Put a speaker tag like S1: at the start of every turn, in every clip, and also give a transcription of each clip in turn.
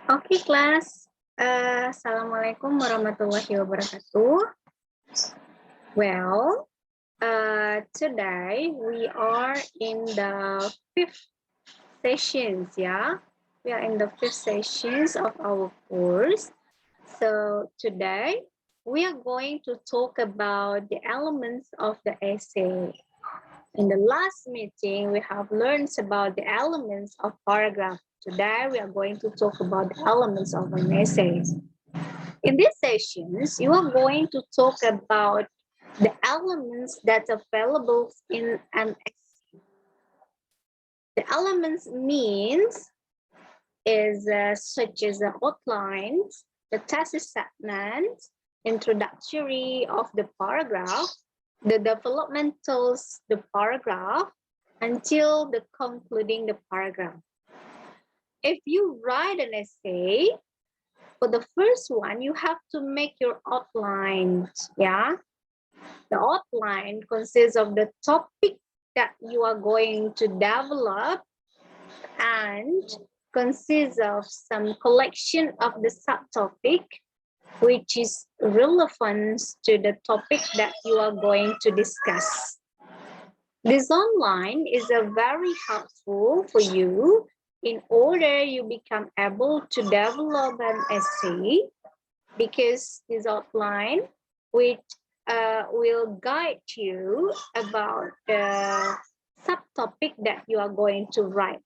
S1: Okay, class. Assalamualaikum warahmatullahi wabarakatuh. Well, today we are in the fifth sessions, yeah? We are in the fifth sessions of our course. So today we are going to talk about the elements of the essay. In the last meeting, we have learned about the elements of paragraph. Today, we are going to talk about the elements of an essay. In these sessions, you are going to talk about the elements that are available in an essay. The elements means is such as the outlines, the thesis statement, introductory of the paragraph, the developmentals, the paragraph, until the concluding the paragraph. If you write an essay, for the first one, you have to make your outline, yeah? The outline consists of the topic that you are going to develop and consists of some collection of the subtopic which is relevant to the topic that you are going to discuss. This online is a very helpful for you in order you become able to develop an essay, because this outline which will guide you about the subtopic that you are going to write.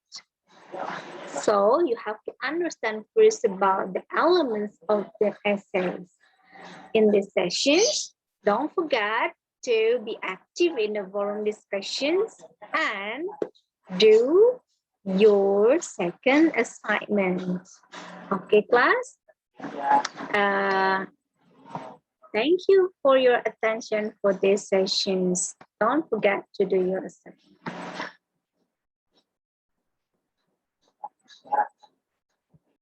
S1: So you have to understand first about the elements of the essays. In this session, don't forget to be active in the forum discussions and do your second assignment. Okay, class? Thank you for your attention for these sessions. Don't forget to do your assignment.